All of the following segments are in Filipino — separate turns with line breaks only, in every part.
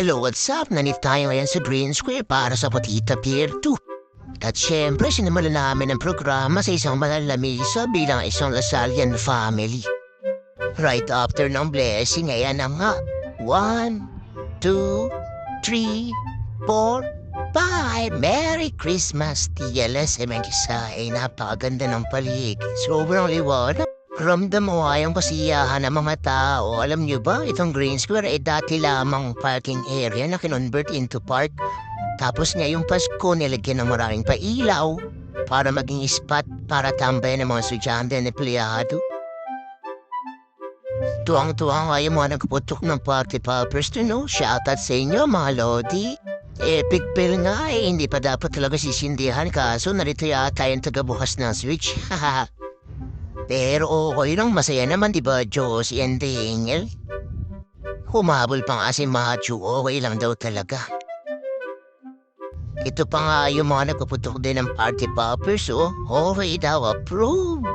Hello, what's up? Nandito tayo ngayon sa Green Square para sa Potita Pier 2. At syempre, sinimulan namin ang programa sa isang malalamisa bilang isang Lasallian family. Right after ng blessing, ayan na nga. 1, 2, 3, 4, 5. Merry Christmas, Tia Les. Emangisa ay napakaganda ng paligid. Sobrang liwanag. Ramdam mo ang kasiyahan ng mga tao. Alam niyo ba, itong Green Square ay dati lamang parking area na kinonvert into park. Tapos ngayong Pasko nilagyan ng maraming pailaw para maging spot para tambay ng mga estudyante na empleyado. Tuwang-tuwang nga yung mga nagputok ng party poppers to know. Shoutout sa inyo mga lodi. Epic fail nga hindi pa dapat talaga sisindihan kaso narito yata yung tagabukas ng switch. Haha. Pero okay lang, masaya naman diba, Josie and Daniel? Humabol pa nga si Machu, okay lang daw talaga. Ito pa nga yung mga nagpuputok din ng party poppers, oh. Okay daw, approve.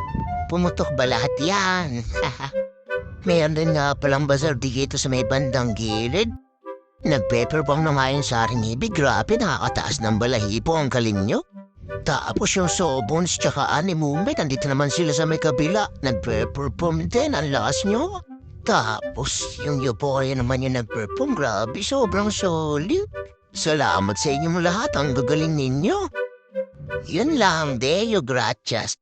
Pumutok ba lahat yan? Meron din nga palang bazaar dito sa may bandang gilid. Nag-pepperbomb na nga yung saring ibig, grabe nakakataas ng balahibo, ang galing nyo. Tapos yung Sobons tsaka Animumet, nandito naman sila sa may kabila. Nag-perform din, ang lakas nyo. Tapos yung Euphoria naman yung nag-perform, grabe, sobrang solid. Salamat sa inyong lahat, ang gagaling ninyo. Yun lang, Deo, gracias.